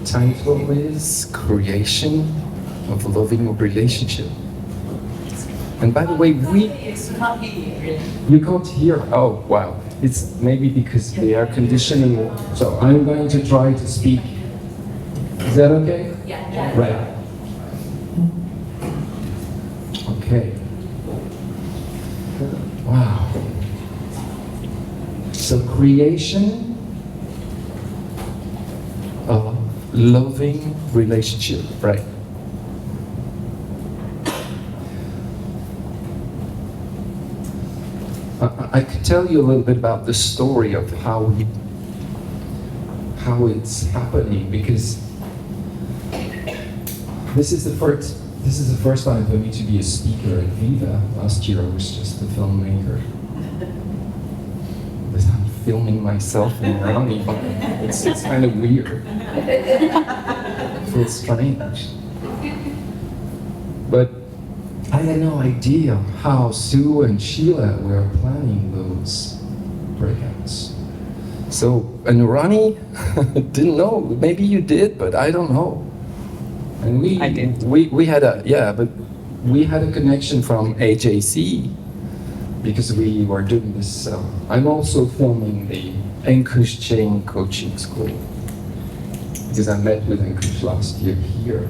title is Creation of a Loving Relationship. And by the way, you can't hear. Oh, wow. It's maybe because the air conditioning. So I'm going to try to speak. Is that okay? Yeah. Right. Okay. Wow. So creation of loving relationship, right? I could tell you a little bit about the story of how it's happening, because this is the first time for me to be a speaker at Viva. Last year I was just a filmmaker. But I'm filming myself in Rani, but it's kind of weird. It feels strange. But I had no idea how Sue and Sheila were planning those breakouts. So, and Rani didn't know. Maybe you did, but I don't know. And I did. We had a we had a connection from AJC because we were doing this. I'm also filming the Ankush Chain Coaching School because I met with Ankush last year here,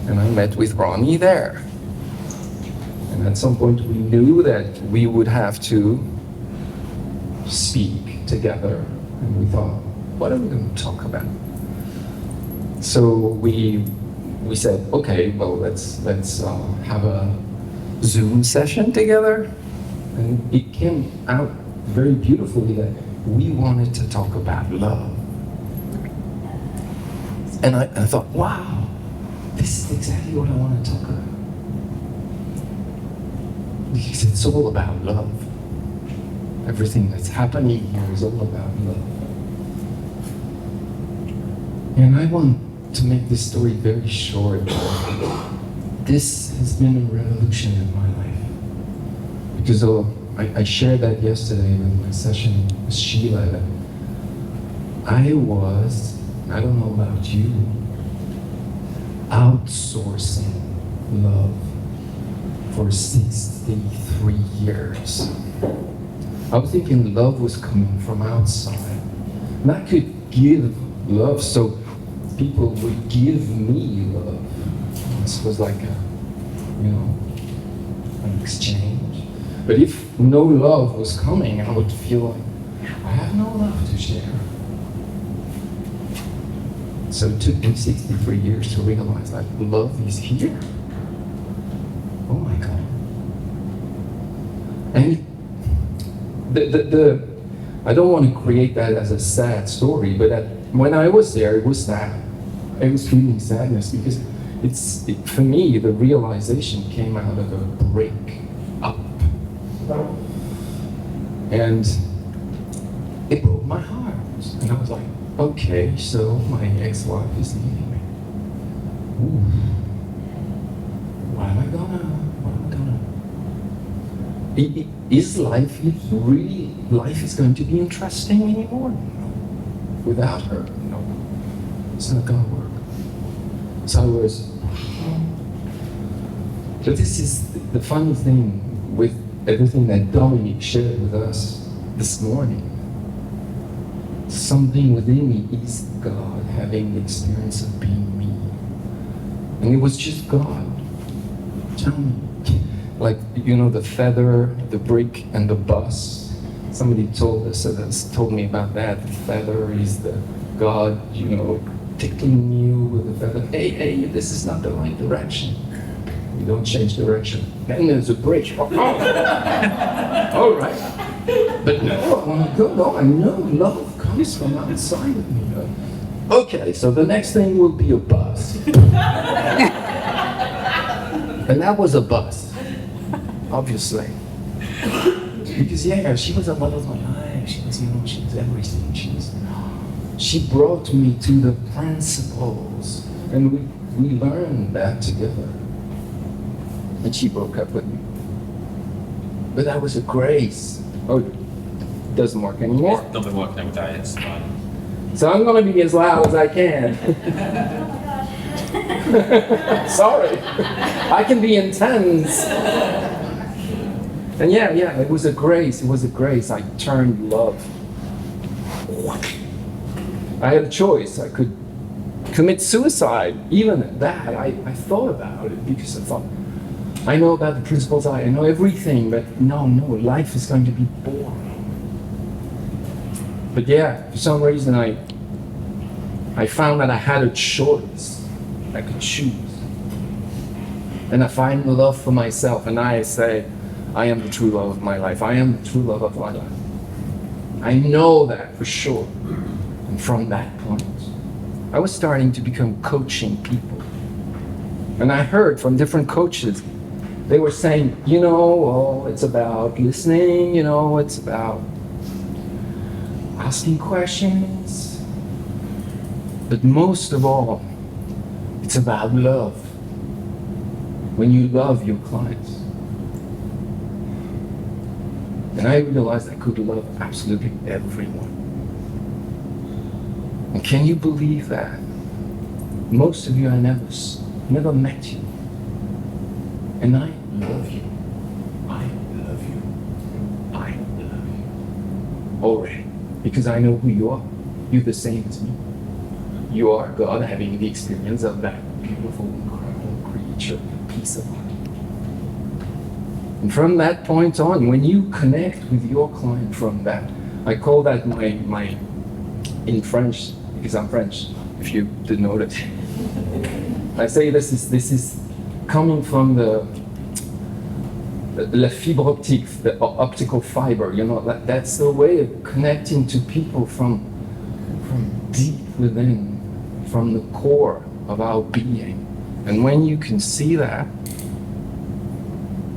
and I met with Rani there. And at some point we knew that we would have to speak together, and we thought, what are we going to talk about? So we said, okay, well, let's have a Zoom session together. And it came out very beautifully that we wanted to talk about love. And I thought, wow, this is exactly what I want to talk about. Because it's all about love. Everything that's happening here is all about love. And I want to make this story very short. This has been a revolution in my life. Because I shared that yesterday in my session with Sheila, that I don't know about you, outsourcing love for 63 years. I was thinking love was coming from outside. And I could give love, so people would give me love. This was like an exchange. But if no love was coming, I would feel like I have no love to share. So it took me 63 years to realize that love is here. Oh my God. And I don't want to create that as a sad story, but when I was there, it was sad. I was feeling sadness because for me, the realization came out of a break up. And it broke my heart. And I was like, okay, so my ex-wife is leaving me. Ooh. What am I gonna? Is life going to be interesting anymore? No. Without her? No. It's not gonna work. So I was. But this is the funny thing with everything that Dominic shared with us this morning. Something within me is God having the experience of being me. And it was just God. Tell me. Like, the feather, the brick, and the bus. Somebody told me about that. The feather is the God, tickling you with the feather. Hey, this is not the right direction. You don't change direction. Then there's a brick. All right. But no, I want to go. No, I know love comes from outside of me. Okay, so the next thing will be a bus. And that was a bus. Obviously. Because she was a love of my life. She was everything. She brought me to the principles. And we learned that together. And she broke up with me. But that was a grace. Oh, it doesn't work anymore. It doesn't work now, it's fine. So I'm going to be as loud as I can. Sorry. I can be intense. And yeah, it was a grace. It was a grace. I turned love. I had a choice. I could commit suicide. Even that, I thought about it because I thought, I know about the principles, I know everything, but no, life is going to be boring. But yeah, for some reason I found that I had a choice. I could choose. And I find love for myself, and I say, I am the true love of my life. I am the true love of my life. I know that for sure. And from that point, I was starting to become coaching people. And I heard from different coaches, they were saying, it's about listening, it's about asking questions. But most of all, it's about love. When you love your clients. And I realized I could love absolutely everyone. And can you believe that? Most of you I never met you. And I love you. I love you. I love you. Already. Because I know who you are. You're the same as me. You are God having the experience of that beautiful, incredible creature, piece of art. And from that point on, when you connect with your client from that, I call that my in French, because I'm French, if you didn't notice. I say this is coming from the fibre optique, the optical fiber, that's the way of connecting to people from deep within, from the core of our being. And when you can see that,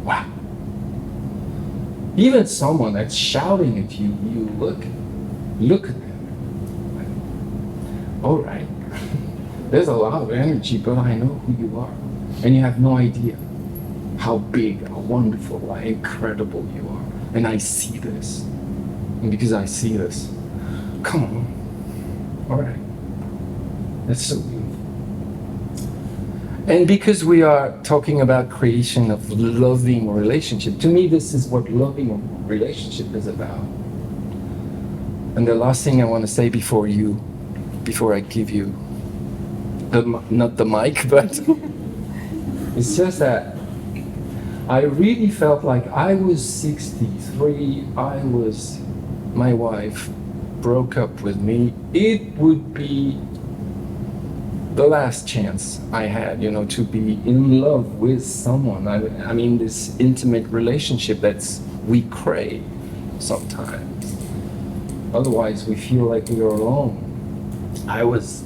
wow. Even someone that's shouting at you, you look at them. All right, there's a lot of energy, but I know who you are. And you have no idea how big, how wonderful, how incredible you are. And I see this. And because I see this, come on. All right. That's so beautiful. And because we are talking about creation of loving relationship, to me this is what loving relationship is about. And the last thing I want to say before I give you, not the mic, but it's just that I really felt like I was 63, my wife broke up with me. It would be the last chance I had, to be in love with someone. I mean, this intimate relationship we crave sometimes. Otherwise, we feel like we are alone. I was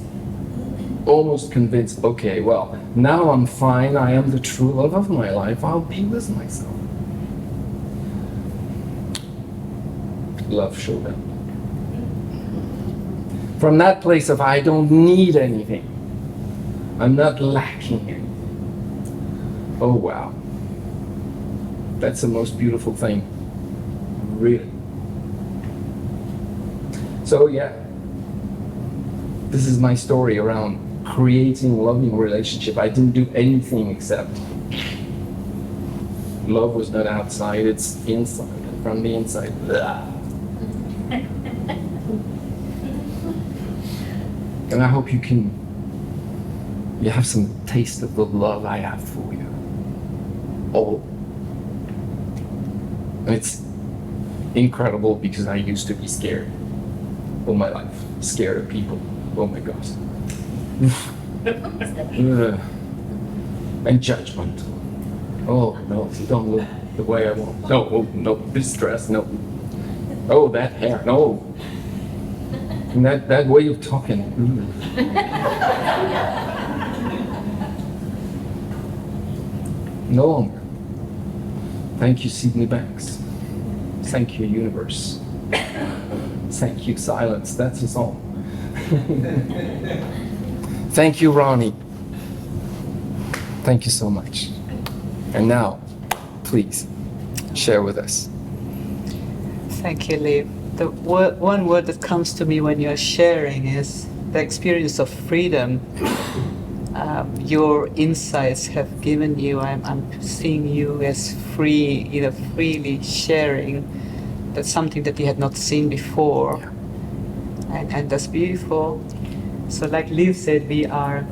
almost convinced, okay, well, now I'm fine. I am the true love of my life. I'll be with myself. Love showed up. From that place of I don't need anything. I'm not lacking anything. Oh, wow. That's the most beautiful thing. Really. So, yeah. This is my story around creating loving relationship. I didn't do anything except love was not outside, it's inside. And from the inside, blah. And I hope you have some taste of the love I have for you. Oh. And it's incredible because I used to be scared all my life. Scared of people. Oh my gosh. And judgmental. Oh no, you don't look the way I want. No, this dress, no. Oh, that hair, no. And that way of talking. No longer. Thank you, Sydney Banks. Thank you, universe. Thank you, silence. That's us all. Thank you, Ronnie. Thank you so much. And now, please, share with us. Thank you, Liv. one word that comes to me when you're sharing is the experience of freedom. Your insights have given you, I'm seeing you as free, freely sharing. That's something that you had not seen before. And that's beautiful. So like Liv said, we are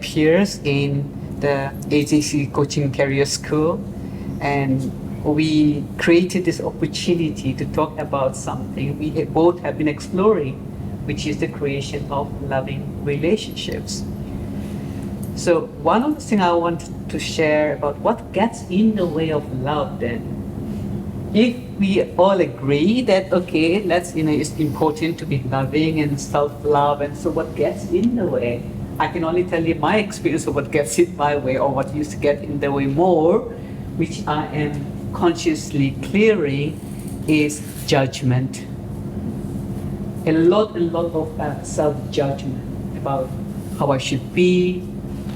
peers in the AJC Coaching Career School, and we created this opportunity to talk about something we both have been exploring, which is the creation of loving relationships. So one of the things I want to share about what gets in the way of love then. If we all agree that, okay, it's important to be loving and self-love, and so what gets in the way? I can only tell you my experience of what gets in my way, or what used to get in the way more, which I am consciously clearing, is judgment. A lot of self-judgment about how I should be,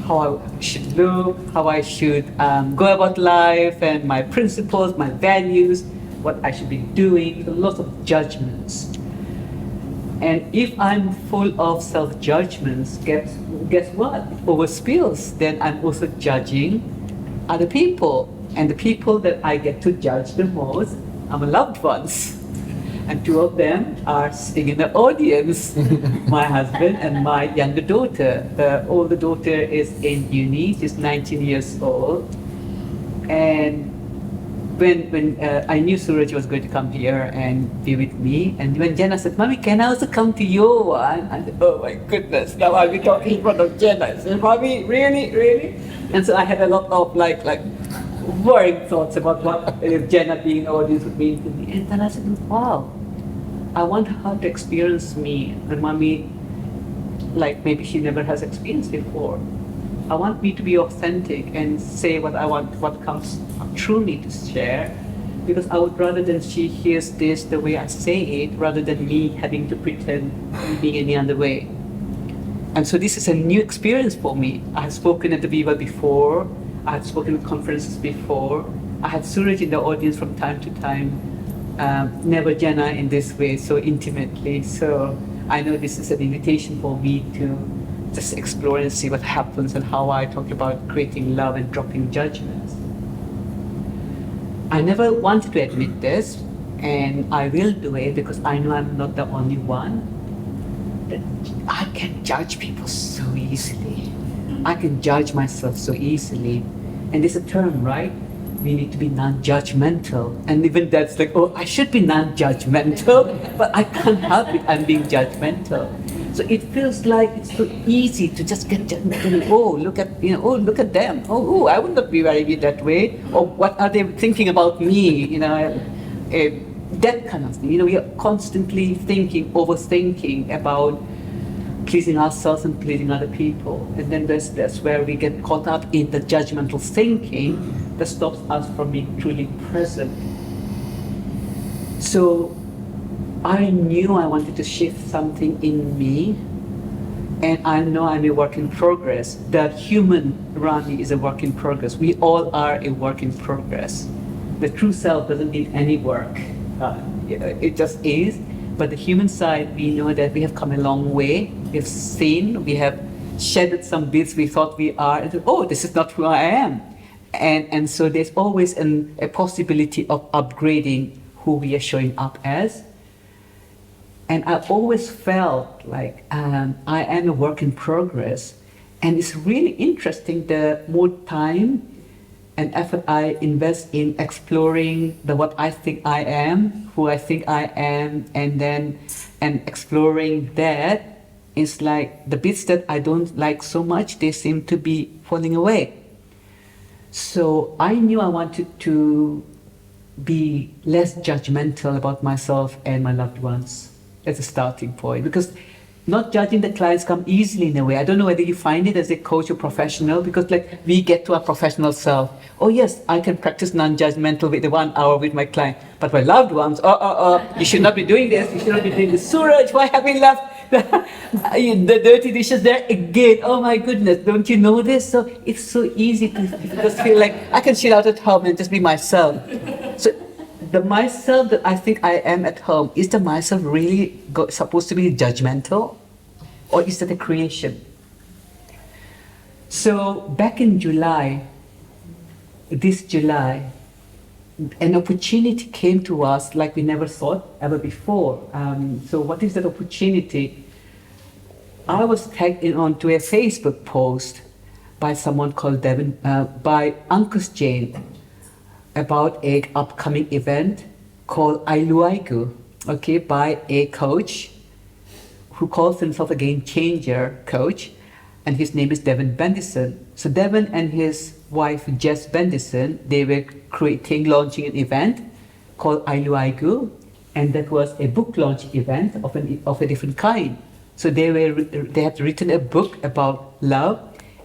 how I should look, how I should go about life, and my principles, my values, what I should be doing, lots of judgments. And if I'm full of self-judgments, guess what? It overspills. Then I'm also judging other people. And the people that I get to judge the most are my loved ones. And two of them are sitting in the audience, my husband and my younger daughter. The older daughter is in uni, she's 19 years old. And when I knew Suraj was going to come here and be with me, and when Jenna said, "Mommy, can I also come to your one?" I said, "Oh my goodness, now I'll be talking in front of Jenna." I said, "Mommy, really?" And so I had a lot of like worrying thoughts about what Jenna being in the audience would mean to me. And then I said, wow, I want her to experience me, and Mommy, like maybe she never has experienced before. I want me to be authentic and say what I want, what comes through me to share, because I would rather than she hears this the way I say it, rather than me having to pretend being any other way. And so this is a new experience for me. I have spoken at the Viva before, I have spoken at conferences before, I had Suraj in the audience from time to time, never Jenna in this way, so intimately. So I know this is an invitation for me to just explore and see what happens, and how I talk about creating love and dropping judgments. I never wanted to admit this, and I will do it because I know I'm not the only one. That I can judge people so easily. I can judge myself so easily. And there's a term, right? We need to be non-judgmental. And even that's like, oh, I should be non-judgmental, but I can't help it, I'm being judgmental. So it feels like it's so easy to just get judgmental. Oh, look at them. Oh, I would not be very that way. Or what are they thinking about me? That kind of thing. We are constantly overthinking about pleasing ourselves and pleasing other people. And then that's where we get caught up in the judgmental thinking that stops us from being truly present. So I knew I wanted to shift something in me, and I know I'm a work in progress. The human Rani is a work in progress. We all are a work in progress. The true self doesn't need any work. It just is. But the human side, we know that we have come a long way. We have seen, we have shedded some bits we thought we are, and oh, this is not who I am. And so there's always a possibility of upgrading who we are showing up as. And I always felt like I am a work in progress. And it's really interesting, the more time and effort I invest in exploring what I think I am, who I think I am, and exploring that, it's like the bits that I don't like so much, they seem to be falling away. So I knew I wanted to be less judgmental about myself and my loved ones as a starting point, because not judging the clients come easily in a way. I don't know whether you find it as a coach or professional, because we get to our professional self. Oh yes, I can practice non-judgmental with the 1 hour with my client, but my loved ones, you should not be doing this, you should not be doing this. Suraj, why have we left the dirty dishes there again? Oh my goodness, don't you know this? So it's so easy to just feel like I can chill out at home and just be myself. So the myself that I think I am at home, is the myself really supposed to be judgmental? Or is that a creation? So back in July, this July, an opportunity came to us like we never thought ever before. So what is that opportunity? I was tagged in onto a Facebook post by someone called by Ankus Jain, about a upcoming event called Ailuaigu, okay, by a coach who calls himself a game changer coach, and his name is Devin Bendison. So Devin and his wife Jess Bendison, they were launching an event called Ailuaigu, and that was a book launch event of a different kind. So they had written a book about love,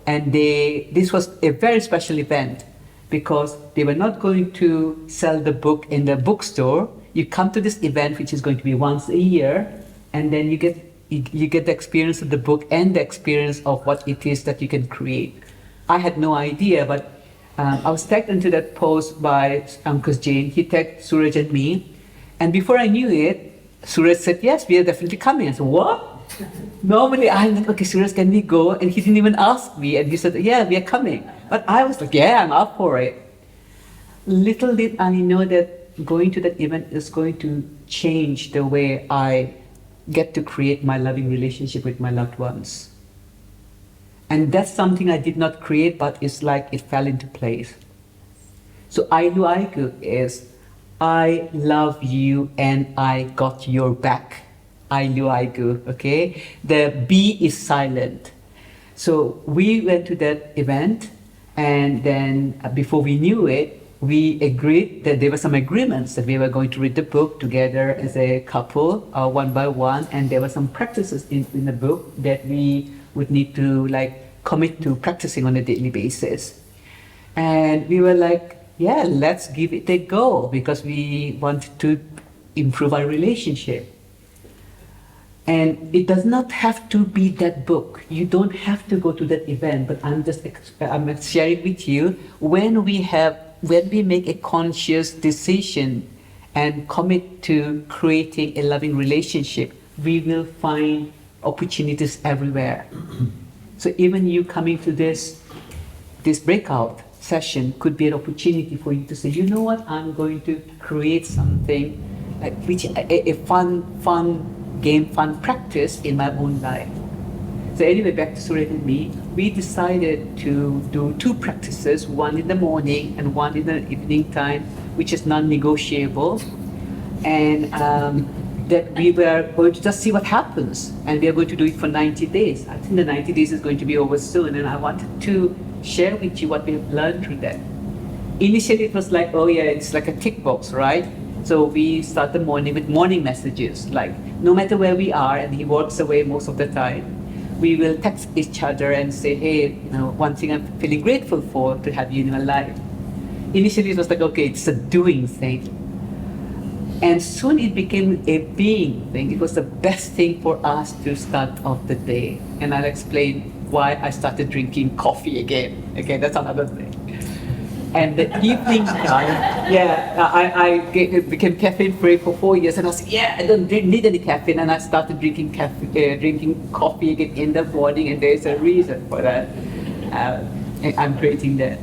and this was a very special event because they were not going to sell the book in the bookstore. You come to this event, which is going to be once a year, and then you get the experience of the book and the experience of what it is that you can create. I had no idea, but I was tagged into that post by Ankus Jain. He tagged Suraj and me, and before I knew it, Suraj said, yes, we are definitely coming. I said, what? Normally I'm like, okay, Suraj, can we go? And he didn't even ask me, and he said, yeah, we are coming. But I was like, yeah, I'm up for it. Little did I know that going to that event is going to change the way I get to create my loving relationship with my loved ones. And that's something I did not create, but it's like it fell into place. So Ailuaigu is, I love you and I got your back. Ailuaigu, okay? The B is silent. So we went to that event, and then before we knew it, we agreed that there were some agreements that we were going to read the book together as a couple, one by one, and there were some practices in the book that we would need to commit to practicing on a daily basis. And we were like, yeah, let's give it a go, because we wanted to improve our relationship. And it does not have to be that book. You don't have to go to that event, but I'm sharing with you, when we make a conscious decision and commit to creating a loving relationship, we will find opportunities everywhere. So even you coming to this breakout session could be an opportunity for you to say, you know what, I'm going to create something a fun game, fun practice in my own life. So anyway, back to Suraj and me, we decided to do two practices, one in the morning and one in the evening time, which is non-negotiable. And that we were going to just see what happens. And we are going to do it for 90 days. I think the 90 days is going to be over soon. And I wanted to share with you what we have learned through that. Initially, it was like, oh yeah, it's like a tick box, right? So we start the morning with morning messages, like no matter where we are, and he walks away most of the time, we will text each other and say, hey, one thing I'm feeling grateful for to have you in my life. Initially it was like, okay, it's a doing thing. And soon it became a being thing. It was the best thing for us to start off the day. And I'll explain why I started drinking coffee again. Okay, that's another thing. And the evening time, I became caffeine free for 4 years, and I said, yeah, I don't need any caffeine, and I started drinking coffee again in the morning, and there's a reason for that. I'm creating that.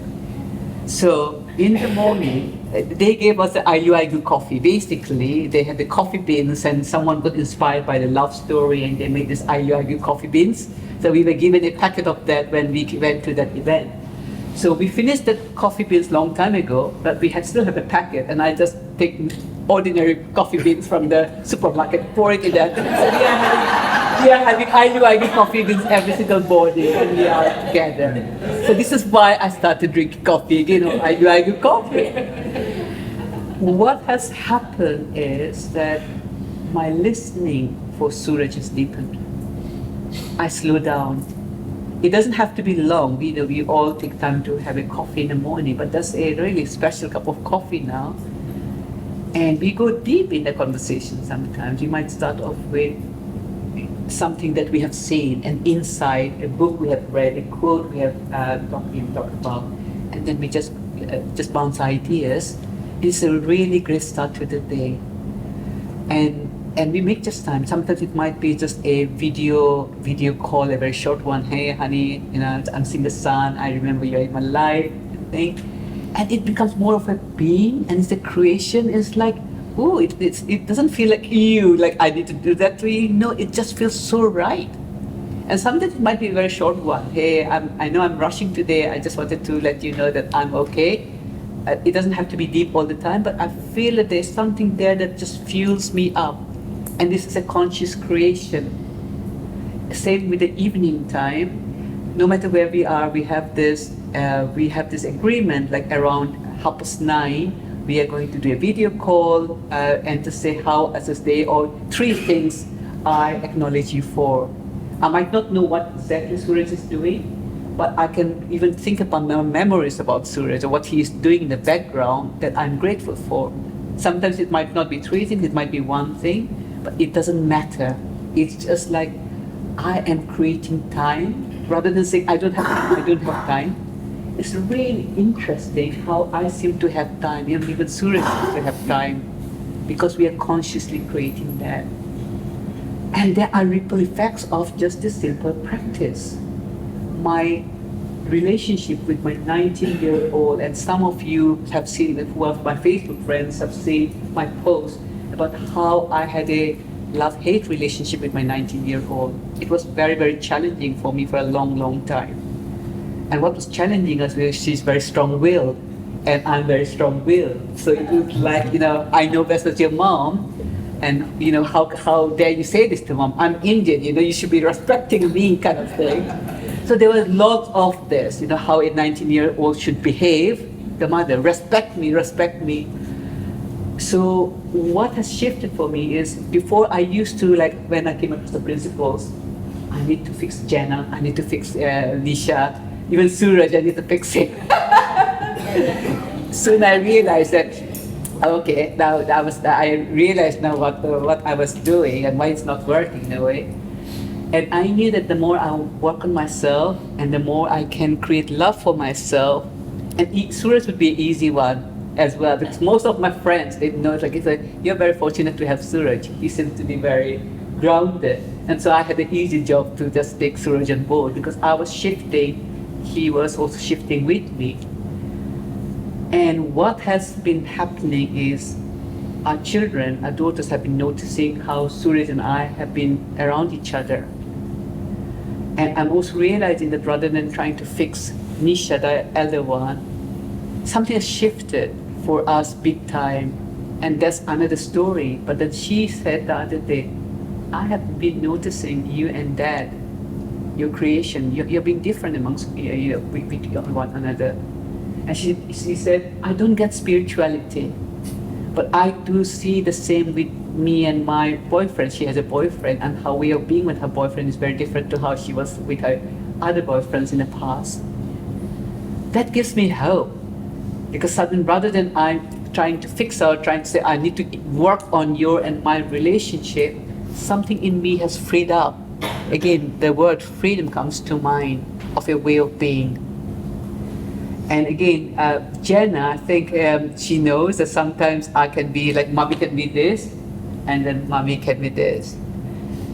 So in the morning, they gave us the Ailuaigu coffee. Basically, they had the coffee beans, and someone got inspired by the love story, and they made this Ailuaigu coffee beans. So we were given a packet of that when we went to that event. So we finished the coffee beans long time ago, but we still have a packet, and I just take ordinary coffee beans from the supermarket, pour it in that. So we are having Ailuaigu coffee beans every single morning, and we are together. So this is why I started drinking coffee, Ailuaigu coffee. What has happened is that my listening for Suraj has deepened. I slow down. It doesn't have to be long. We all take time to have a coffee in the morning, but that's a really special cup of coffee now. And we go deep in the conversation sometimes. We might start off with something that we have seen, an insight, a book we have read, a quote we have talked about, and then we just bounce ideas. it's a really great start to the day. And we make just time. Sometimes it might be just a video call, a very short one. Hey, honey, I'm seeing the sun. I remember you're in my life, thing. And it becomes more of a being, and it's a creation. It's like, oh, it doesn't feel like you, like I need to do that to you. No, it just feels so right. And sometimes it might be a very short one. Hey, I know I'm rushing today. I just wanted to let you know that I'm okay. It doesn't have to be deep all the time, but I feel that there's something there that just fuels me up. And this is a conscious creation. Same with the evening time. No matter where we are, we have this agreement, like around 9:30, we are going to do a video call and to say how as a day or 3 things I acknowledge you for. I might not know what exactly Suraj is doing, but I can even think about my memories about Suraj or what he is doing in the background that I'm grateful for. Sometimes it might not be 3 things, it might be 1 thing, but it doesn't matter. It's just like I am creating time rather than saying I don't have time. It's really interesting how I seem to have time, even Suraj seems to have time, because we are consciously creating that. And there are ripple effects of just this simple practice. My relationship with my 19-year-old, and some of you have seen it, who are my Facebook friends, have seen my post about how I had a love-hate relationship with my 19-year-old. It was very, very challenging for me for a long, long time. And what was challenging us was she's very strong-willed, and I'm very strong-willed. So it was like, I know best as your mom, and how dare you say this to mom? I'm Indian, you should be respecting me, kind of thing. So there was lots of this, how a 19-year-old should behave. The mother, respect me, respect me. So what has shifted for me is, before I used to, like when I came across the principles, I need to fix Jenna, I need to fix Nisha, even Suraj, I need to fix it. Soon I realized that, okay, now I realized now what I was doing and why it's not working in a way. And I knew that the more I work on myself and the more I can create love for myself, and Suraj would be an easy one as well, because most of my friends, they know, you're very fortunate to have Suraj. He seems to be very grounded. And so I had an easy job to just take Suraj on board, because I was shifting, he was also shifting with me. And what has been happening is our children, our daughters have been noticing how Suraj and I have been around each other. And I'm also realizing that rather than trying to fix Nisha, the elder one, something has shifted for us big time. And that's another story. But then she said the other day, I have been noticing you and Dad, your creation, you're being different amongst with one another. And she said, I don't get spirituality, but I do see the same with me and my boyfriend. She has a boyfriend, and how we are being with her boyfriend is very different to how she was with her other boyfriends in the past. That gives me hope, because suddenly, rather than I'm trying to fix her, trying to say I need to work on your and my relationship, something in me has freed up. Again, the word freedom comes to mind, of a way of being. And again, Jenna, I think she knows that sometimes I can be like, mommy can be this, and then mommy can be this.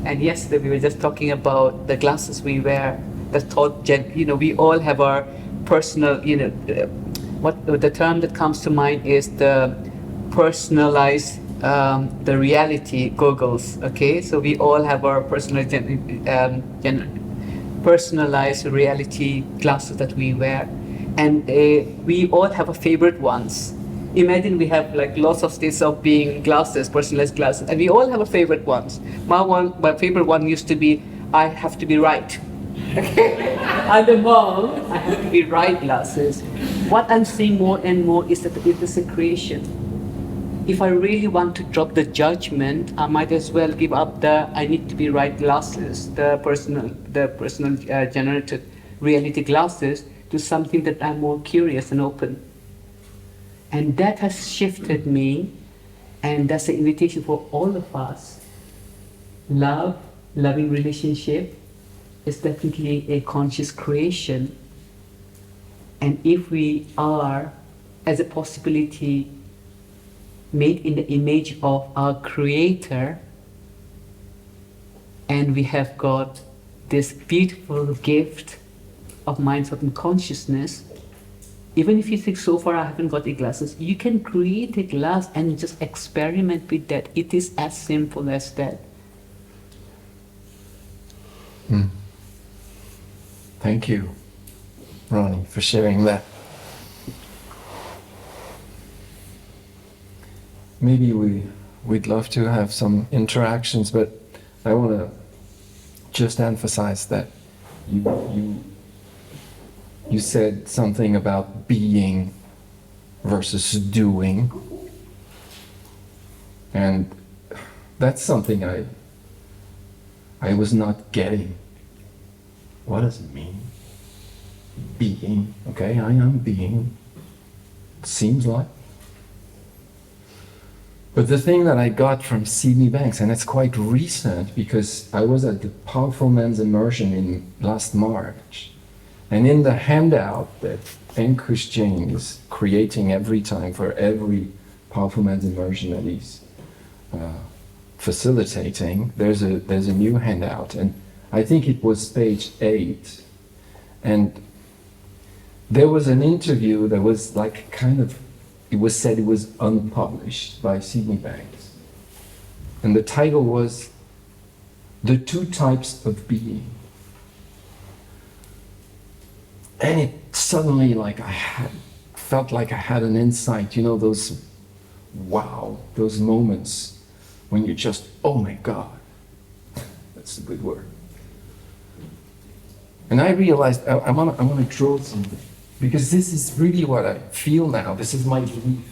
And yesterday we were just talking about the glasses we wear. That thought, we all have our personal, what the term that comes to mind is the personalized, the reality goggles. Okay, so we all have our personalized reality glasses that we wear. And we all have a favorite ones. Imagine we have like lots of states of being glasses, personalized glasses, and we all have a favorite ones. My favorite one used to be, I have to be right. Okay? I'm the mom, I have to be right glasses. What I'm seeing more and more is that it is a creation. If I really want to drop the judgment, I might as well give up the I need to be right glasses, the personal generated reality glasses, to something that I'm more curious and open. And that has shifted me, and that's the invitation for all of us. Loving relationship is definitely a conscious creation. And if we are, as a possibility, made in the image of our Creator, and we have got this beautiful gift of mind, thought, and consciousness. Even if you think, so far I haven't got the glasses, you can create a glass and just experiment with that. It is as simple as that. Thank you, Ronnie, for sharing that. Maybe we'd love to have some interactions, but I want to just emphasize that you said something about being versus doing, and that's something I was not getting. What does it mean? Being, okay, I am being, seems like. But the thing that I got from Sydney Banks, and it's quite recent because I was at the Powerful Men's Immersion in last March, and in the handout that Ankush Jain is creating every time for every Powerful Men's Immersion that he's facilitating, there's a new handout, and I think it was page 8, and there was an interview that was like kind of, it was said it was unpublished by Sydney Banks. And the title was The Two Types of Being. And it suddenly, like felt like I had an insight, you know, those moments when you just, oh my God, that's a good word. And I realized I want to draw something, because this is really what I feel now. This is my belief.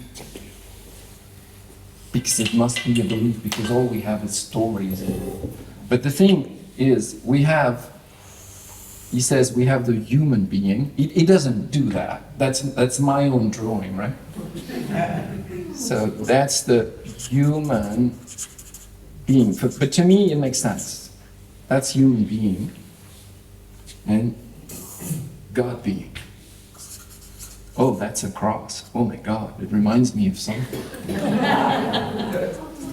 Because it must be a belief, because all we have is stories. But the thing is, he says we have the human being. He doesn't do that. That's my own drawing, right? So that's the human being. But to me, it makes sense. That's human being. And God being. Oh, that's a cross. Oh my God, it reminds me of something.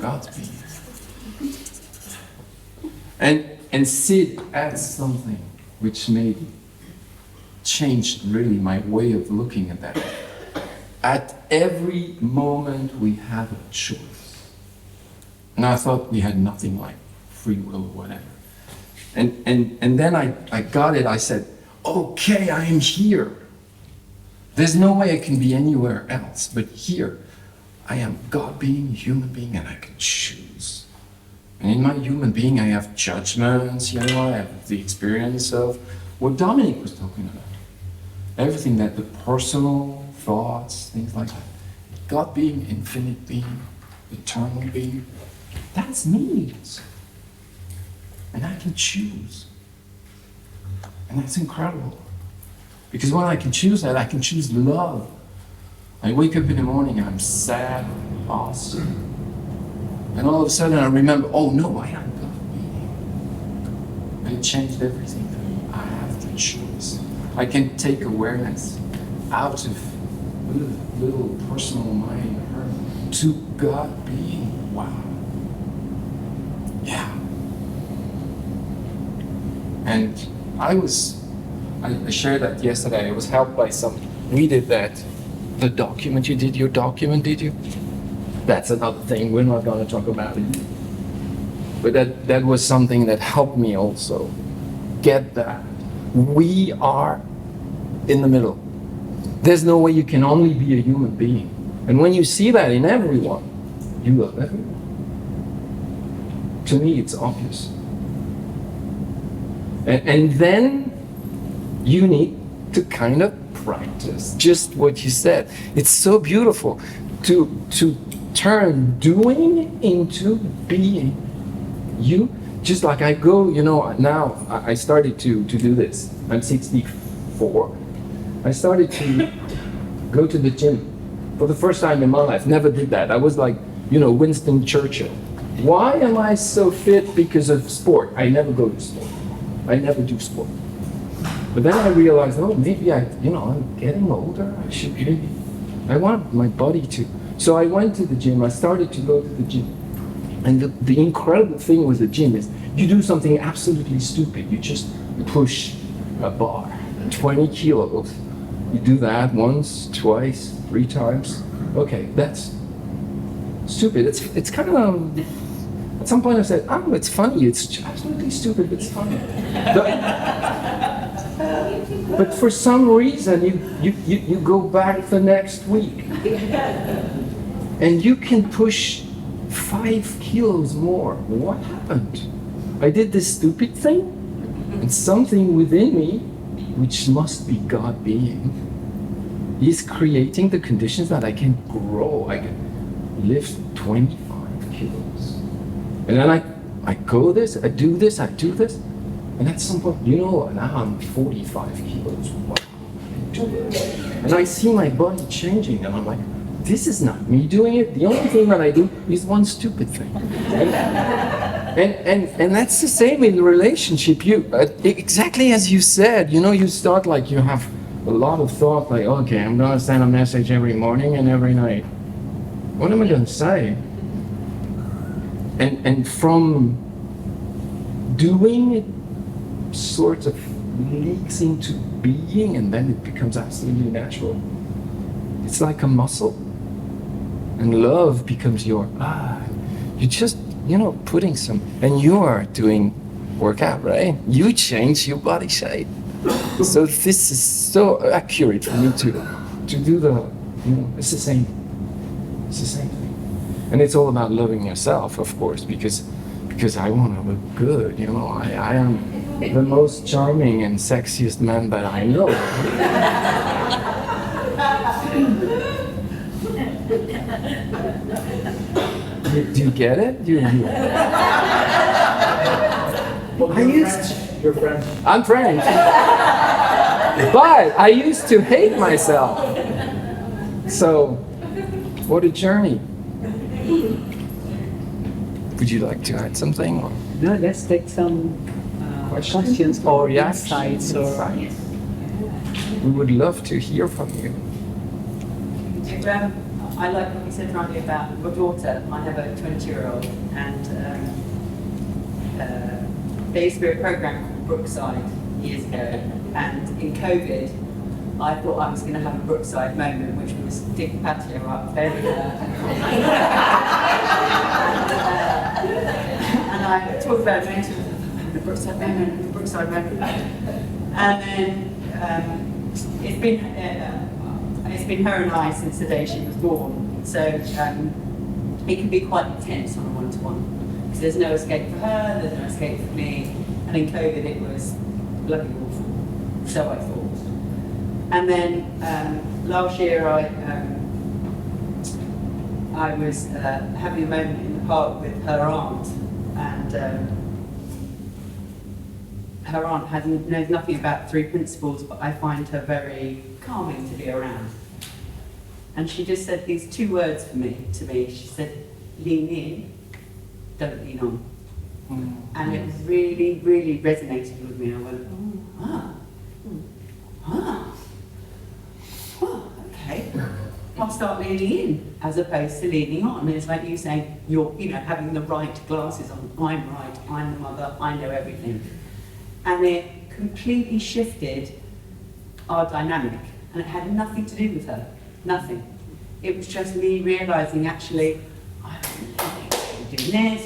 God's being. And Sid adds something which changed really my way of looking at that. At every moment we have a choice. And I thought we had nothing like free will or whatever. And then I got it, I said, okay, I am here. There's no way I can be anywhere else, but here, I am God being, human being, and I can choose. And in my human being, I have judgments, you know, I have the experience of what Dominic was talking about. Everything that the personal thoughts, things like that. God being, infinite being, eternal being, that's me. And I can choose. And that's incredible. Because when I can choose that, I can choose love. I wake up in the morning and I'm sad, lost. And all of a sudden I remember, oh no, I am God being. And it changed everything for me. I have the choice. I can take awareness out of little personal mind hurt to God being. Wow. Yeah. And I shared that yesterday. I was helped by we did that. The document, you did your document, did you? That's another thing, we're not going to talk about it. But that was something that helped me also get that. We are in the middle. There's no way you can only be a human being. And when you see that in everyone, you love everyone. To me, it's obvious. And then you need to kind of practice just what you said. It's so beautiful to turn doing into being. You, just like I go, you know, now I started to do this. I'm 64. I started to go to the gym for the first time in my life. Never did that. I was like, you know, Winston Churchill. Why am I so fit? Because of sport. I never go to sport. I never do sport. But then I realized, oh, maybe I'm getting older. I want my body to So I went to the gym, I started to go to the gym. And the incredible thing with the gym is you do something absolutely stupid. You just push a bar, 20 kilos. You do that once, twice, 3 times. Okay, that's stupid. It's kind of, at some point I said, oh, it's funny. It's absolutely stupid, but it's funny. But for some reason, you go back the next week. And you can push 5 kilos more. What happened? I did this stupid thing, and something within me, which must be God being, is creating the conditions that I can grow. I can lift 25 kilos. And then I go this, I do this, and at some point, now I'm 45 kilos. Wow, I do it. And I see my body changing, and I'm like, this is not me doing it. The only thing that I do is one stupid thing. And that's the same in the relationship. You exactly as you said, you start like you have a lot of thought, like, okay, I'm gonna send a message every morning and every night. What am I gonna say? And from doing it sort of leaks into being, and then it becomes absolutely natural. It's like a muscle. And love becomes you just, putting some, and you are doing workout, right? You change your body shape. So this is so accurate for me to do it's the same thing. And it's all about loving yourself, of course, because I want to look good, I am the most charming and sexiest man that I know. Do you get it? You're French. I'm French. But I used to hate myself. So, what a journey. Would you like to add something? Or? No, let's take some questions or insights. We would love to hear from you. I like what you said, Rani, about your daughter. I have a 20-year-old, and they used to be a program called Brookside years ago, and in COVID, I thought I was going to have a Brookside moment, which was dig patio up, bury her. And I talked about the Brookside moment, and then it's been her and I since the day she was born, so it can be quite intense on a one-to-one, because there's no escape for her, there's no escape for me, and in COVID it was bloody awful, so I thought. And then last year I was having a moment in the park with her aunt, and her aunt knows nothing about 3 principles, but I find her very calming to be around. And she just said these 2 words to me. She said, lean in, don't lean on. And it really, really resonated with me. I went, okay. I'll start leaning in as opposed to leaning on. And it's like you saying, you're having the right glasses on. I'm right, I'm the mother, I know everything. And it completely shifted our dynamic. And it had nothing to do with her. Nothing. It was just me realising, actually, I'm doing this,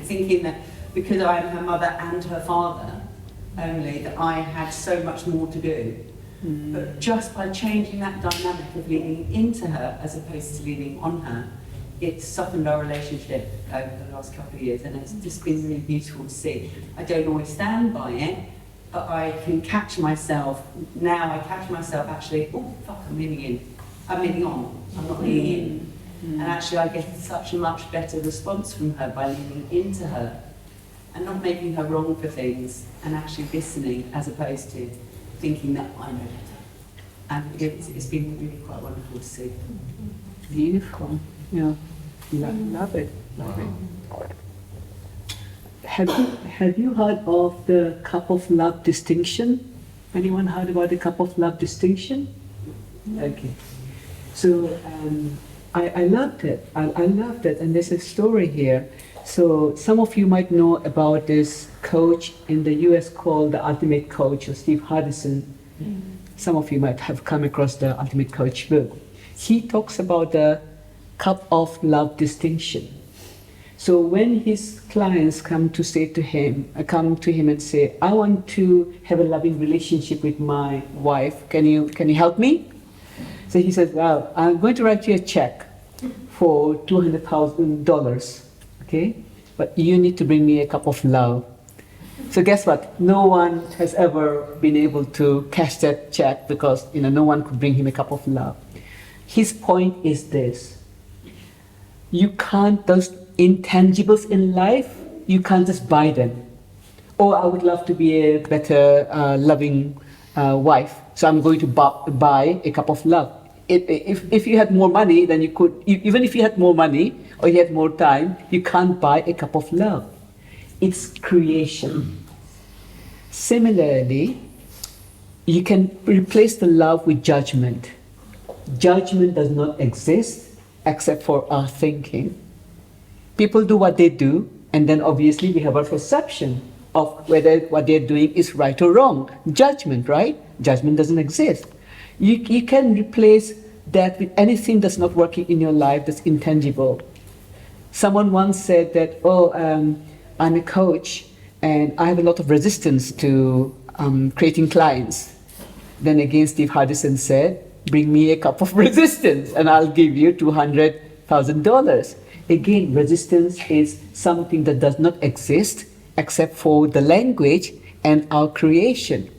thinking that because I am her mother and her father, only that I had so much more to do. But just by changing that dynamic of leaning into her as opposed to leaning on her, it softened our relationship over the last couple of years, and it's just been really beautiful to see. I don't always stand by it, but I can catch myself, now I catch myself actually, oh fuck, I'm leaning in. I'm leaning on, I'm not leaning in. And actually I get such a much better response from her by leaning into her and not making her wrong for things, and actually listening as opposed to thinking that I know better. And it's been really quite wonderful to see. Beautiful. Yeah. Love it. Have you heard of the cup of love distinction? Anyone heard about the cup of love distinction? Okay. So I loved it. I loved it. And there's a story here. So some of you might know about this coach in the US called the Ultimate Coach, or Steve Hardison. Some of you might have come across the Ultimate Coach book. He talks about the cup of love distinction. So when his clients come to him and say, I want to have a loving relationship with my wife, can you help me? So he says, well, I'm going to write you a check for $200,000, okay? But you need to bring me a cup of love. So guess what? No one has ever been able to cash that check because no one could bring him a cup of love. His point is this: you can't, those intangibles in life, you can't just buy them. Oh, I would love to be a better, loving wife, so I'm going to buy a cup of love. If you had more money, then you could, even if you had more money or you had more time, you can't buy a cup of love. It's creation. Similarly, you can replace the love with judgment. Judgment does not exist except for our thinking. People do what they do, and then obviously we have a perception of whether what they're doing is right or wrong. Judgment, right? Judgment doesn't exist. You can replace that with anything that's not working in your life that's intangible. Someone once said that, I'm a coach and I have a lot of resistance to creating clients. Then again, Steve Hardison said, bring me a cup of resistance and I'll give you $200,000. Again, resistance is something that does not exist except for the language and our creation.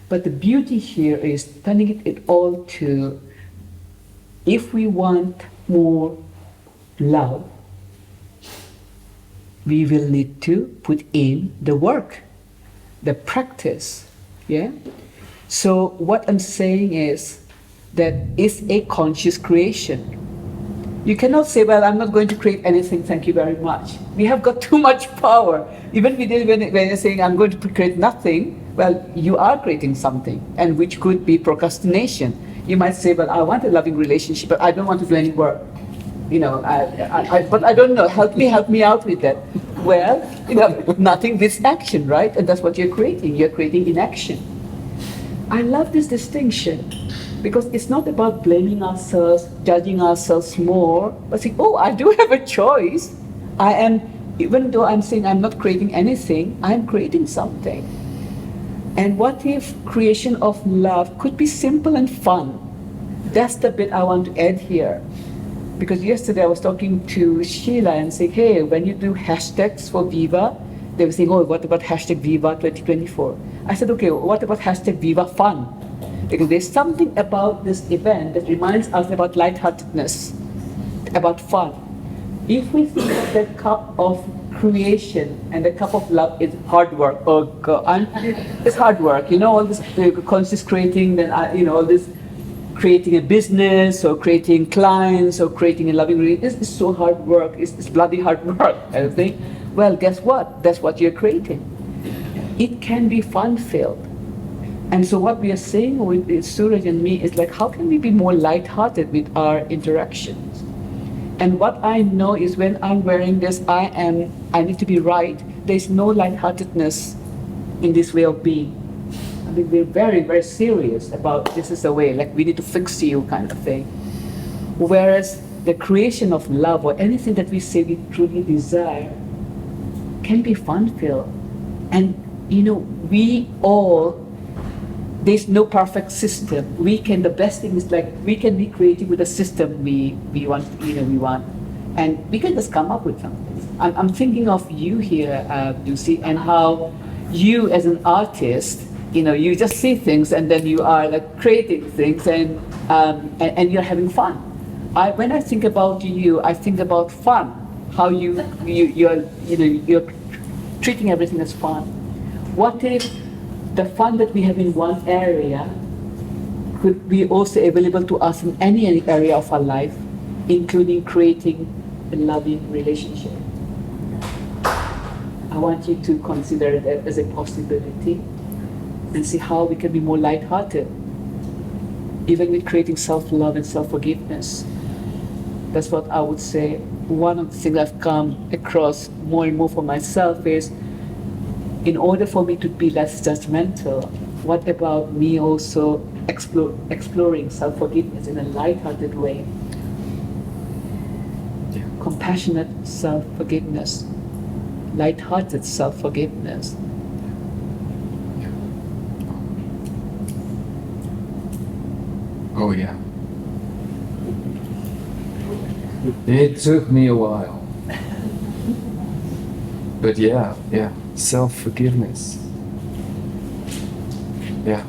But the beauty here is turning it all to, if we want more love, we will need to put in the work, the practice, yeah? So what I'm saying is that it's a conscious creation. You cannot say, well, I'm not going to create anything, thank you very much. We have got too much power. Even when you're saying, I'm going to create nothing, well, you are creating something, and which could be procrastination. You might say, well, I want a loving relationship, but I don't want to do any work. But I don't know, help me out with that. Well, nothing beats action, right? And that's what you're creating inaction. I love this distinction, because it's not about blaming ourselves, judging ourselves more, but saying, oh, I do have a choice. Even though I'm saying I'm not creating anything, I'm creating something. And what if creation of love could be simple and fun? That's the bit I want to add here. Because yesterday I was talking to Sheila and saying, hey, when you do hashtags for Viva, they were saying, oh, what about hashtag Viva 2024? I said, okay, what about hashtag Viva Fun? Because there's something about this event that reminds us about lightheartedness, about fun. If we think of that cup of creation and the cup of love is hard work, oh God, it's hard work, all this conscious creating, then all this creating a business or creating clients or creating a loving relationship, it's so hard work, it's bloody hard work, I think. Well, guess what? That's what you're creating. It can be fun-filled. And so what we are saying with Suraj and me is like, how can we be more light-hearted with our interactions? And what I know is when I'm wearing this, I need to be right. There's no light-heartedness in this way of being. I mean, we're very, very serious about this is the way, like we need to fix you kind of thing. Whereas the creation of love or anything that we say we truly desire can be fun-filled. And, we all, there's no perfect system. The best thing is like, we can be creative with a system we want. And we can just come up with something. I'm thinking of you here, Lucy, and how you as an artist, you just see things and then you are like creating things and you're having fun. When I think about you, I think about fun. How you're treating everything as fun. What if the fun that we have in one area could be also available to us in any area of our life, including creating a loving relationship? I want you to consider it as a possibility and see how we can be more lighthearted, even with creating self-love and self-forgiveness. That's what I would say. One of the things I've come across more and more for myself is, in order for me to be less judgmental, what about me also exploring self-forgiveness in a light-hearted way? Yeah. Compassionate self-forgiveness, light-hearted self-forgiveness. Oh yeah. It took me a while. But yeah, self-forgiveness. Yeah.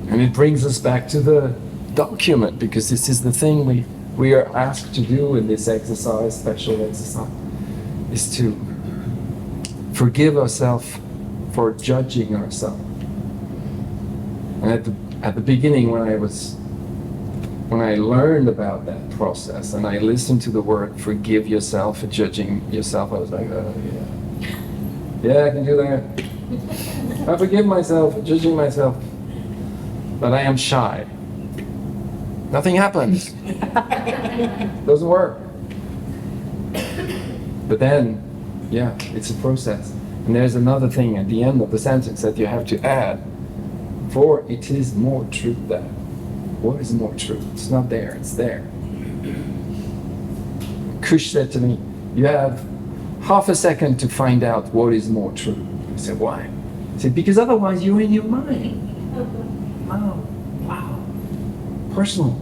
And it brings us back to the document, because this is the thing we are asked to do in this exercise, special exercise, is to forgive ourselves for judging ourselves. And at the beginning, when I learned about that process and I listened to the word forgive yourself for judging yourself, I was like, oh yeah, I can do that. I forgive myself for judging myself, but I am shy. Nothing happens. Doesn't work. But then, yeah, it's a process. And there's another thing at the end of the sentence that you have to add. For it is more true that. What is more true? It's not there, it's there. Kush said to me, you have half a second to find out what is more true. I said, why? He said, because otherwise you're in your mind. Oh, wow. Personal.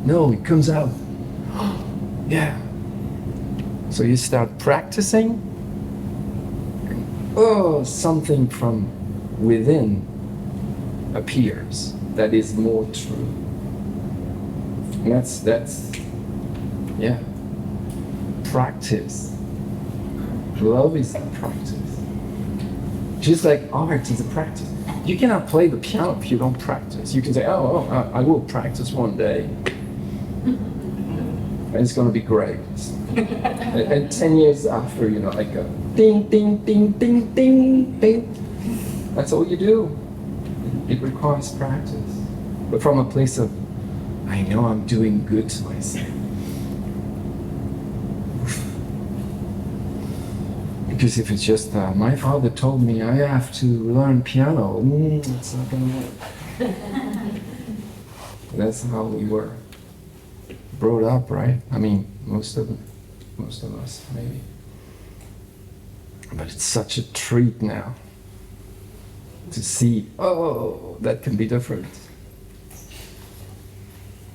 No, it comes out. Yeah. So you start practicing. Oh, something from within appears that is more true. And that's yeah. Practice. Love is a practice. Just like art is a practice. You cannot play the piano if you don't practice. You can say, I will practice one day. And it's going to be great. and 10 years after, like a ding, ding, ding, ding, ding, ding. That's all you do. It requires practice. But from a place of, I know I'm doing good to myself. Because if it's just, my father told me I have to learn piano, it's not going to work. That's how we were brought up, right? I mean, most of us, maybe. But it's such a treat now to see, that can be different.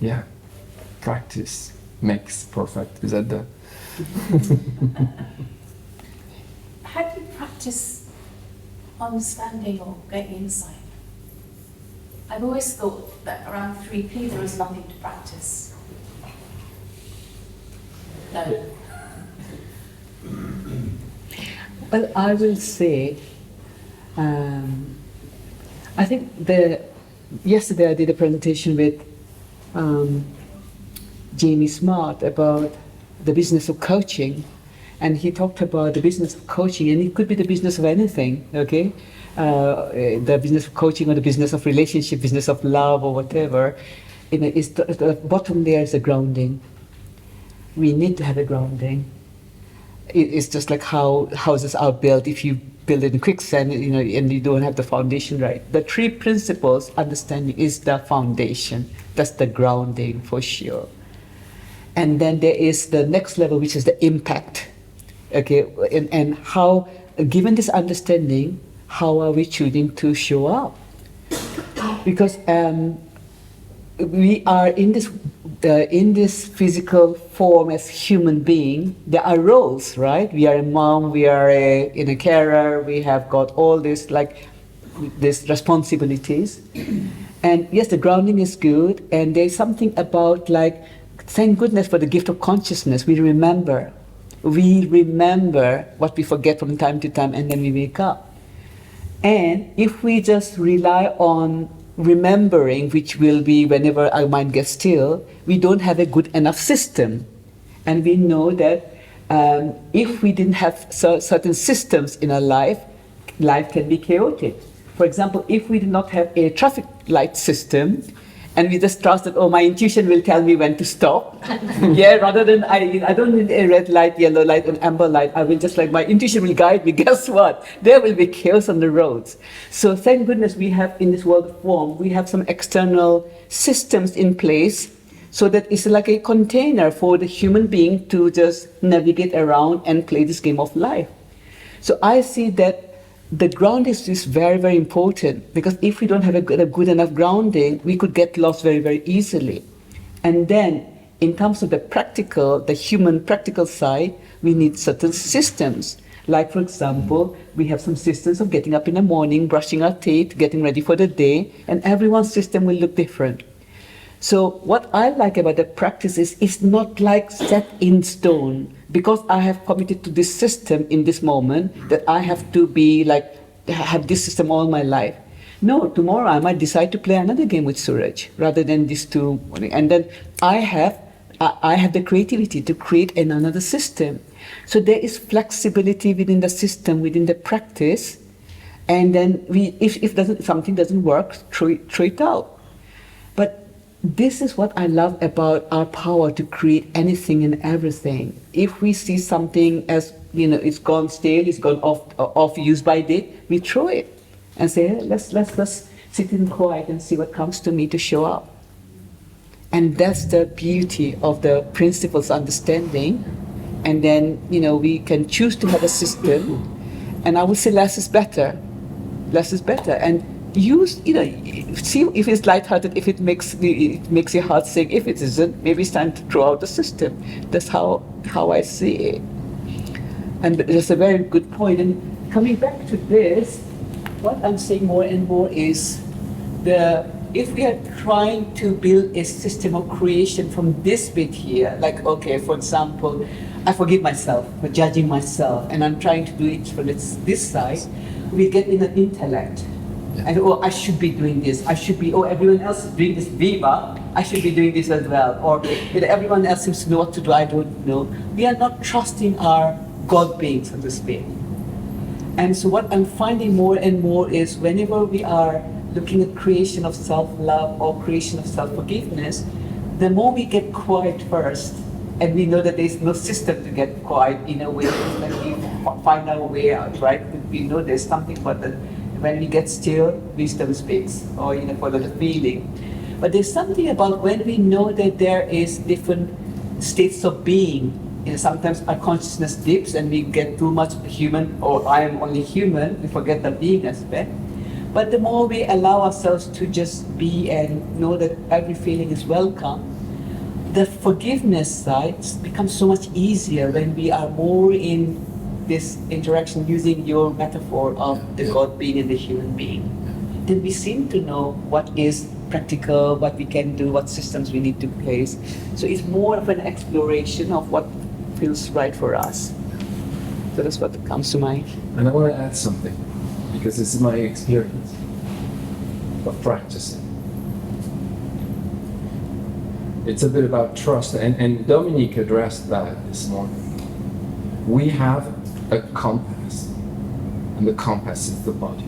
Yeah, practice makes perfect. Is that the... How do you practice understanding or getting insight? I've always thought that around 3P there is nothing to practice. No. Well, I will say, I think yesterday I did a presentation with Jamie Smart about the business of coaching, and he talked about the business of coaching, and it could be the business of anything, okay? The business of coaching or the business of relationship, business of love or whatever. It's the bottom there is a grounding. We need to have a grounding. It's just like how houses are built. If you build it in quicksand, and you don't have the foundation right. The 3 principles, understanding is the foundation. That's the grounding for sure. And then there is the next level, which is the impact. Okay, and how, given this understanding, how are we choosing to show up? Because we are in this physical form as human being. There are roles, right? We are a mom, we are a carer, we have got all these responsibilities. And yes, the grounding is good, and there's something about thank goodness for the gift of consciousness. We remember what we forget from time to time, and then we wake up. And if we just rely on remembering, which will be whenever our mind gets still, we don't have a good enough system. And we know that if we didn't have certain systems in our life can be chaotic. For example, if we did not have a traffic light system, And we just trust that, oh, my intuition will tell me when to stop. Yeah, rather than I don't need a red light, yellow light, and amber light. I will just like my intuition will guide me. Guess what? There will be chaos on the roads. So thank goodness we have in this world of form, we have some external systems in place so that it's like a container for the human being to just navigate around and play this game of life. So I see that the ground is very, very important, because if we don't have a good enough grounding, we could get lost very, very easily. And then, in terms of the practical, the human practical side, we need certain systems. Like, for example, we have some systems of getting up in the morning, brushing our teeth, getting ready for the day, and everyone's system will look different. So what I like about the practice is it's not like set in stone. Because I have committed to this system in this moment, that I have to be like, have this system all my life. No, tomorrow I might decide to play another game with Suraj rather than these two. And then I have the creativity to create another system. So there is flexibility within the system, within the practice. And then if something doesn't work, throw it out. But this is what I love about our power to create anything and everything. If we see something as, it's gone stale, it's gone off use by date, we throw it and say, hey, let's sit in quiet and see what comes to me to show up. And that's the beauty of the principles understanding. And then, we can choose to have a system. And I would say less is better. Less is better. And use, see if it's lighthearted, if it makes your heart sing. If it isn't, maybe it's time to throw out the system. That's how I see it. And that's a very good point. And coming back to this, what I'm saying more and more is if we are trying to build a system of creation from this bit here, like, okay, for example, I forgive myself for judging myself, and I'm trying to do it from this side, we get in an intellect. And I should be doing this. I should be. Everyone else is doing this. Viva, I should be doing this as well. Or everyone else seems to know what to do. I don't know. We are not trusting our God being, so to speak. And so what I'm finding more and more is whenever we are looking at creation of self-love or creation of self-forgiveness, the more we get quiet first, and we know that there's no system to get quiet in a way that we find our way out, right? We know there's something for the. When we get still, wisdom speaks, or for the feeling. But there's something about when we know that there is different states of being. Sometimes our consciousness dips and we get too much human, or I am only human, we forget the being aspect. But the more we allow ourselves to just be and know that every feeling is welcome, the forgiveness side becomes so much easier when we are more in this interaction, using your metaphor of the God being and the human being. Then we seem to know what is practical, what we can do, what systems we need to place. So it's more of an exploration of what feels right for us. So that's what comes to mind. And I want to add something, because this is my experience of practicing. It's a bit about trust, and Dominique addressed that this morning. We have a compass, and the compass is the body,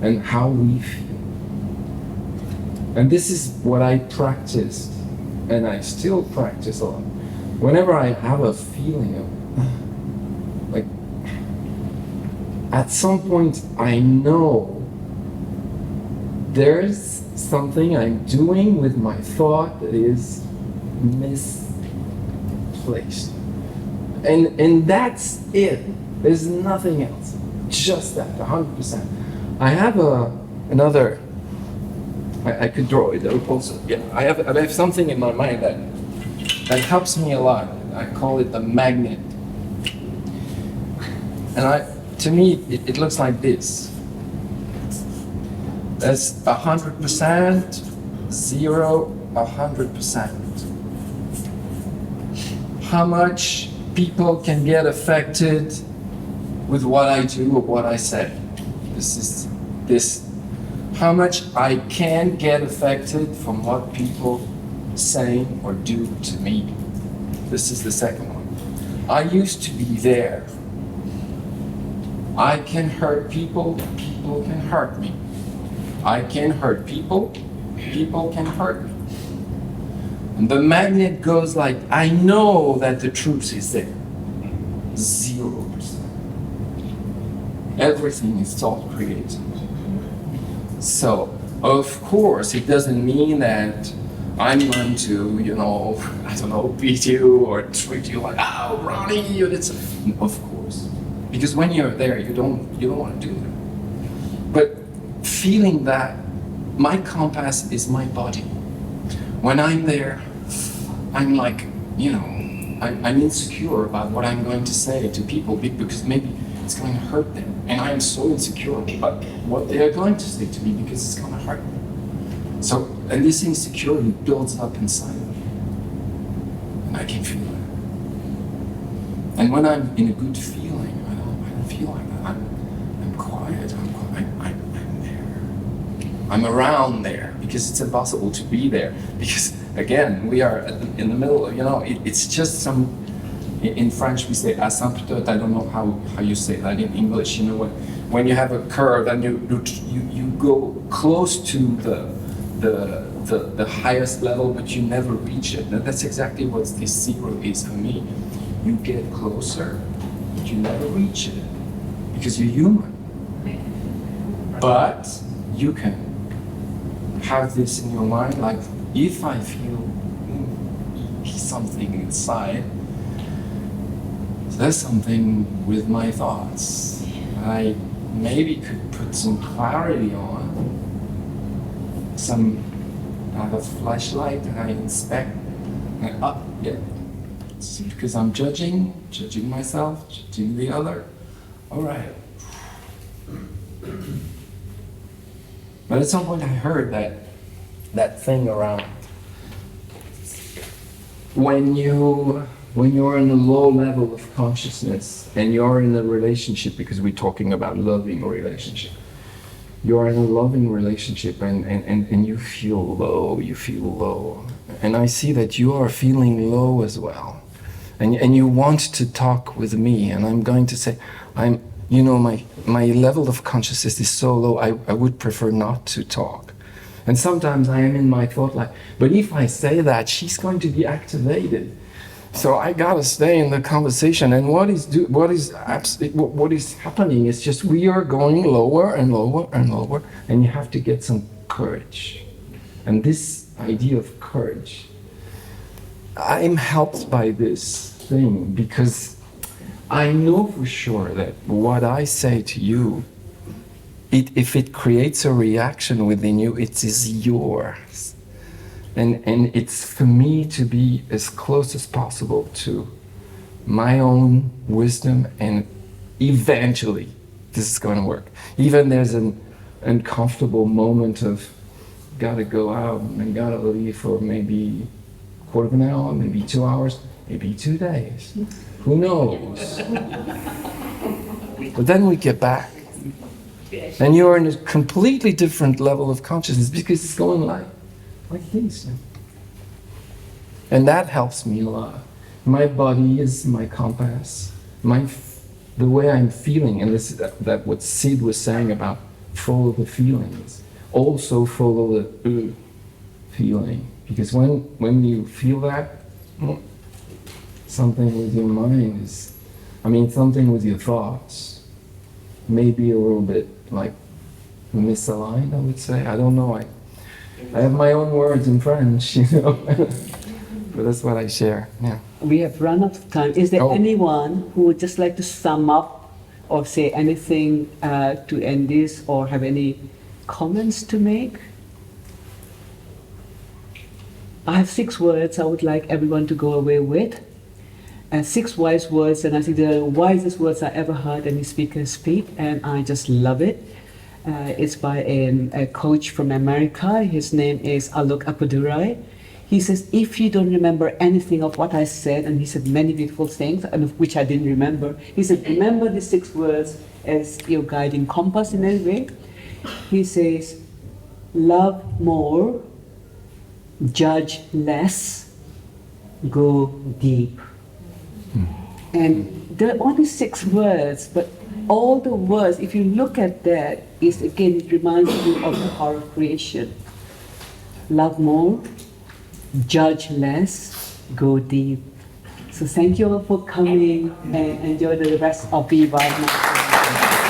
and how we feel. And this is what I practiced, and I still practice a lot. Whenever I have a feeling of, like, at some point I know there's something I'm doing with my thought that is misplaced. And that's it. There's nothing else. Just that, 100%. I have another, I could draw it also. Yeah, I have something in my mind that helps me a lot. I call it the magnet. And to me, it looks like this. There's 100%, 0, 100%. How much people can get affected with what I do or what I say. This is this. How much I can get affected from what people say or do to me. This is the second one. I used to be there. I can hurt people, people can hurt me. I can hurt people, people can hurt me. And the magnet goes like, I know that the truth is there. 0%. Everything is thought created. So, of course, it doesn't mean that I'm going to, I don't know, beat you or treat you like, oh, Ronnie, of course. Because when you're there, you don't want to do that. But feeling that my compass is my body. When I'm there, I'm like, I'm insecure about what I'm going to say to people because maybe it's going to hurt them. And I'm so insecure about what they are going to say to me because it's going to hurt them. So, and this insecurity builds up inside of me. And I can feel it. And when I'm in a good feeling, I don't feel like that. I'm quiet, I'm there. I'm around there because it's impossible to be there. Because again, we are in the middle, it's just some, in French we say asymptote, I don't know how you say that in English, when you have a curve and you go close to the highest level, but you never reach it. And that's exactly what this 0 is for me. You get closer, but you never reach it because you're human. But you can have this in your mind, like if I feel something inside, there's something with my thoughts I maybe could put some clarity on, some kind of flashlight, and I inspect, because I'm judging myself, judging the other. All right. But at some point I heard that thing around when you're in a low level of consciousness and you're in a relationship, because we're talking about loving relationship. You're in a loving relationship and you feel low. And I see that you are feeling low as well. And you want to talk with me, and I'm going to say, my level of consciousness is so low, I would prefer not to talk. And sometimes I am in my thought like, but if I say that, she's going to be activated. So I gotta stay in the conversation. And what is happening is just we are going lower and lower and lower, and you have to get some courage. And this idea of courage, I'm helped by this thing because I know for sure that what I say to you, if it creates a reaction within you, it is yours. And it's for me to be as close as possible to my own wisdom, and eventually this is going to work. Even there's an uncomfortable moment of gotta go out and gotta leave for maybe a quarter of an hour, maybe 2 hours, maybe 2 days. Who knows? But then we get back. And you're in a completely different level of consciousness because it's going like this. And that helps me a lot. My body is my compass. The way I'm feeling, and this is that what Sid was saying about follow the feelings. Also follow the feeling. Because when you feel that, something with your mind something with your thoughts, maybe a little bit like misaligned, I would say. I don't know. I have my own words in French, but that's what I share. Yeah. We have run out of time. Is there anyone who would just like to sum up or say anything to end this, or have any comments to make? I have 6 words I would like everyone to go away with. 6 wise words, and I think they're the wisest words I ever heard any speaker speak, and I just love it. It's by a coach from America. His name is Alok Appadurai. He says, if you don't remember anything of what I said, and he said many beautiful things, and of which I didn't remember, he said, remember the 6 words as your guiding compass in any way. He says, love more, judge less, go deep. And there are only 6 words, but all the words, if you look at that, it reminds you of the power of creation. love more, judge less, go deep. So thank you all for coming and enjoy the rest of Viva Event.